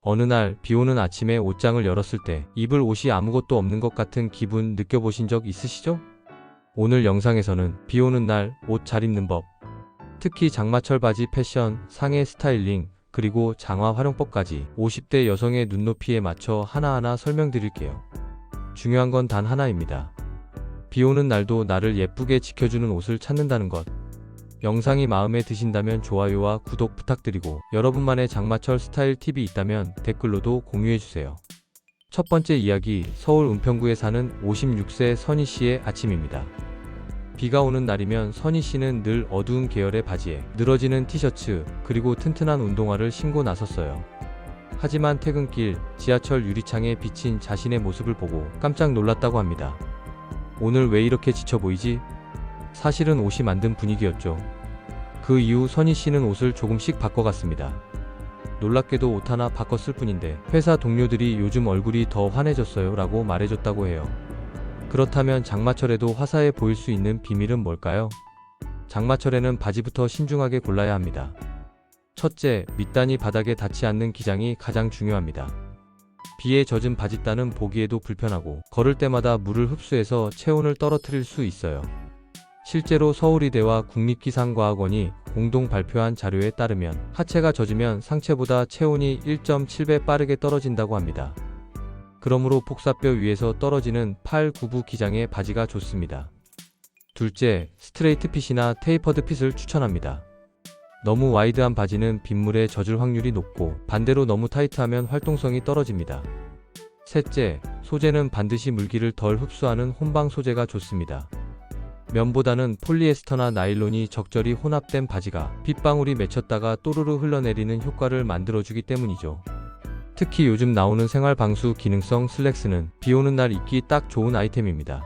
어느 날 비 오는 아침에 옷장을 열었을 때 입을 옷이 아무것도 없는 것 같은 기분 느껴보신 적 있으시죠? 오늘 영상에서는 비 오는 날 옷 잘 입는 법, 특히 장마철 바지 패션, 상의 스타일링, 그리고 장화 활용법까지 50대 여성의 눈높이에 맞춰 하나하나 설명드릴게요. 중요한 건 단 하나입니다. 비 오는 날도 나를 예쁘게 지켜주는 옷을 찾는다는 것. 영상이 마음에 드신다면 좋아요와 구독 부탁드리고 여러분만의 장마철 스타일 팁이 있다면 댓글로도 공유해주세요. 첫 번째 이야기, 서울 은평구에 사는 56세 선희씨의 아침입니다. 비가 오는 날이면 선희씨는 늘 어두운 계열의 바지에 늘어지는 티셔츠, 그리고 튼튼한 운동화를 신고 나섰어요. 하지만 퇴근길 지하철 유리창에 비친 자신의 모습을 보고 깜짝 놀랐다고 합니다. 오늘 왜 이렇게 지쳐 보이지? 사실은 옷이 만든 분위기였죠. 그 이후 선희씨는 옷을 조금씩 바꿔갔습니다. 놀랍게도 옷 하나 바꿨을 뿐인데 회사 동료들이 요즘 얼굴이 더 환해졌어요 라고 말해줬다고 해요. 그렇다면 장마철에도 화사해 보일 수 있는 비밀은 뭘까요? 장마철에는 바지부터 신중하게 골라야 합니다. 첫째, 밑단이 바닥에 닿지 않는 기장이 가장 중요합니다. 비에 젖은 바짓단은 보기에도 불편하고 걸을 때마다 물을 흡수해서 체온을 떨어뜨릴 수 있어요. 실제로 서울의대와 국립기상과학원이 공동 발표한 자료에 따르면 하체가 젖으면 상체보다 체온이 1.7배 빠르게 떨어진다고 합니다. 그러므로 폭사뼈 위에서 떨어지는 8, 9부 기장의 바지가 좋습니다. 둘째, 스트레이트 핏이나 테이퍼드 핏을 추천합니다. 너무 와이드한 바지는 빗물에 젖을 확률이 높고 반대로 너무 타이트하면 활동성이 떨어집니다. 셋째, 소재는 반드시 물기를 덜 흡수하는 혼방 소재가 좋습니다. 면보다는 폴리에스터나 나일론이 적절히 혼합된 바지가 빗방울이 맺혔다가 또르르 흘러내리는 효과를 만들어주기 때문이죠. 특히 요즘 나오는 생활 방수 기능성 슬랙스는 비 오는 날 입기 딱 좋은 아이템입니다.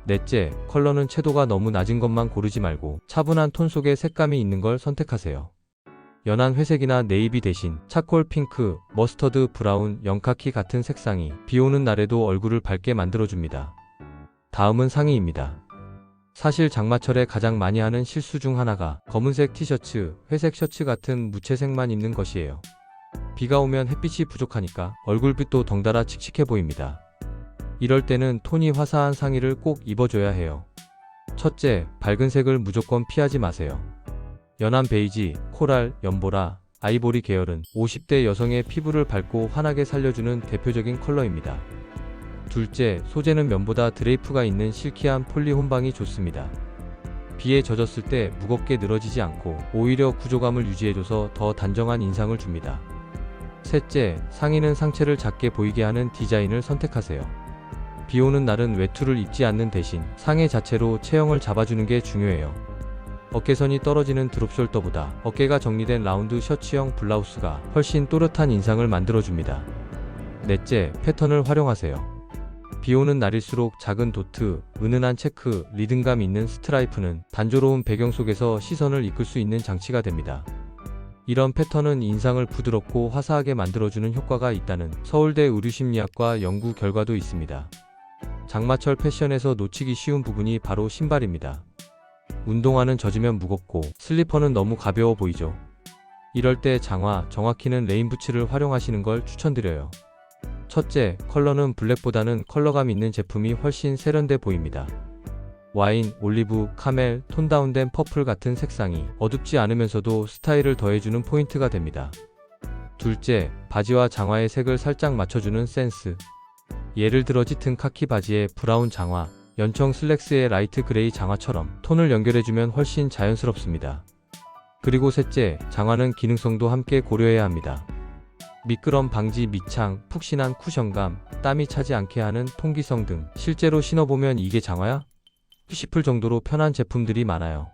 넷째, 컬러는 채도가 너무 낮은 것만 고르지 말고 차분한 톤 속에 색감이 있는 걸 선택하세요. 연한 회색이나 네이비 대신 차콜 핑크, 머스터드 브라운, 영카키 같은 색상이 비 오는 날에도 얼굴을 밝게 만들어줍니다. 다음은 상의입니다. 사실 장마철에 가장 많이 하는 실수 중 하나가 검은색 티셔츠, 회색 셔츠 같은 무채색만 입는 것이에요. 비가 오면 햇빛이 부족하니까 얼굴빛도 덩달아 칙칙해 보입니다. 이럴 때는 톤이 화사한 상의를 꼭 입어줘야 해요. 첫째, 밝은 색을 무조건 피하지 마세요. 연한 베이지, 코랄, 연보라, 아이보리 계열은 50대 여성의 피부를 밝고 환하게 살려주는 대표적인 컬러입니다. 둘째, 소재는 면보다 드레이프가 있는 실키한 폴리 혼방이 좋습니다. 비에 젖었을 때 무겁게 늘어지지 않고 오히려 구조감을 유지해줘서 더 단정한 인상을 줍니다. 셋째, 상의는 상체를 작게 보이게 하는 디자인을 선택하세요. 비 오는 날은 외투를 입지 않는 대신 상의 자체로 체형을 잡아주는 게 중요해요. 어깨선이 떨어지는 드롭숄더보다 어깨가 정리된 라운드 셔츠형 블라우스가 훨씬 또렷한 인상을 만들어줍니다. 넷째, 패턴을 활용하세요. 비 오는 날일수록 작은 도트, 은은한 체크, 리듬감 있는 스트라이프는 단조로운 배경 속에서 시선을 이끌 수 있는 장치가 됩니다. 이런 패턴은 인상을 부드럽고 화사하게 만들어주는 효과가 있다는 서울대 의류심리학과 연구 결과도 있습니다. 장마철 패션에서 놓치기 쉬운 부분이 바로 신발입니다. 운동화는 젖으면 무겁고 슬리퍼는 너무 가벼워 보이죠. 이럴 때 장화, 정확히는 레인부츠를 활용하시는 걸 추천드려요. 첫째, 컬러는 블랙보다는 컬러감 있는 제품이 훨씬 세련돼 보입니다. 와인, 올리브, 카멜, 톤 다운된 퍼플 같은 색상이 어둡지 않으면서도 스타일을 더해주는 포인트가 됩니다. 둘째, 바지와 장화의 색을 살짝 맞춰주는 센스. 예를 들어 짙은 카키 바지에 브라운 장화, 연청 슬랙스에 라이트 그레이 장화처럼 톤을 연결해주면 훨씬 자연스럽습니다. 그리고 셋째, 장화는 기능성도 함께 고려해야 합니다. 미끄럼 방지 밑창, 푹신한 쿠션감, 땀이 차지 않게 하는 통기성 등 실제로 신어보면 이게 장화야? 싶을 정도로 편한 제품들이 많아요.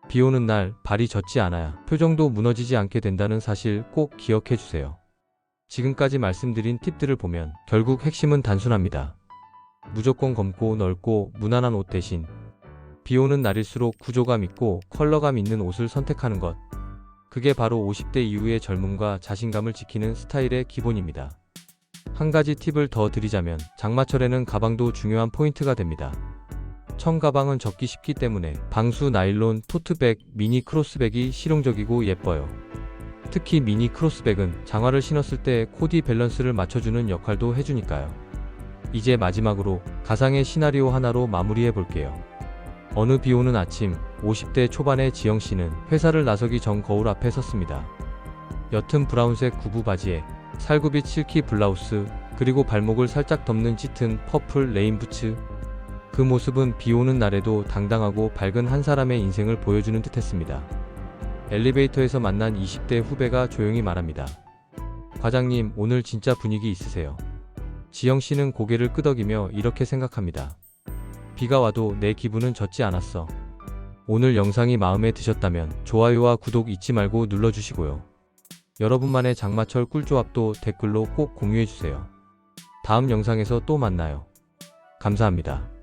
비 오는 날 발이 젖지 않아야 표정도 무너지지 않게 된다는 사실 꼭 기억해주세요. 지금까지 말씀드린 팁들을 보면 결국 핵심은 단순합니다. 무조건 검고 넓고 무난한 옷 대신 비 오는 날일수록 구조감 있고 컬러감 있는 옷을 선택하는 것. 그게 바로 50대 이후의 젊음과 자신감을 지키는 스타일의 기본입니다. 한 가지 팁을 더 드리자면 장마철에는 가방도 중요한 포인트가 됩니다. 청가방은 접기 쉽기 때문에 방수 나일론, 토트백, 미니 크로스백이 실용적이고 예뻐요. 특히 미니 크로스백은 장화를 신었을 때 코디 밸런스를 맞춰주는 역할도 해주니까요. 이제 마지막으로 가상의 시나리오 하나로 마무리해 볼게요. 어느 비 오는 아침, 50대 초반의 지영씨는 회사를 나서기 전 거울 앞에 섰습니다. 옅은 브라운색 구부 바지에 살구빛 실키 블라우스, 그리고 발목을 살짝 덮는 짙은 퍼플 레인 부츠. 그 모습은 비 오는 날에도 당당하고 밝은 한 사람의 인생을 보여주는 듯했습니다. 엘리베이터에서 만난 20대 후배가 조용히 말합니다. 과장님, 오늘 진짜 분위기 있으세요. 지영씨는 고개를 끄덕이며 이렇게 생각합니다. 비가 와도 내 기분은 젖지 않았어. 오늘 영상이 마음에 드셨다면 좋아요와 구독 잊지 말고 눌러주시고요. 여러분만의 장마철 꿀조합도 댓글로 꼭 공유해주세요. 다음 영상에서 또 만나요. 감사합니다.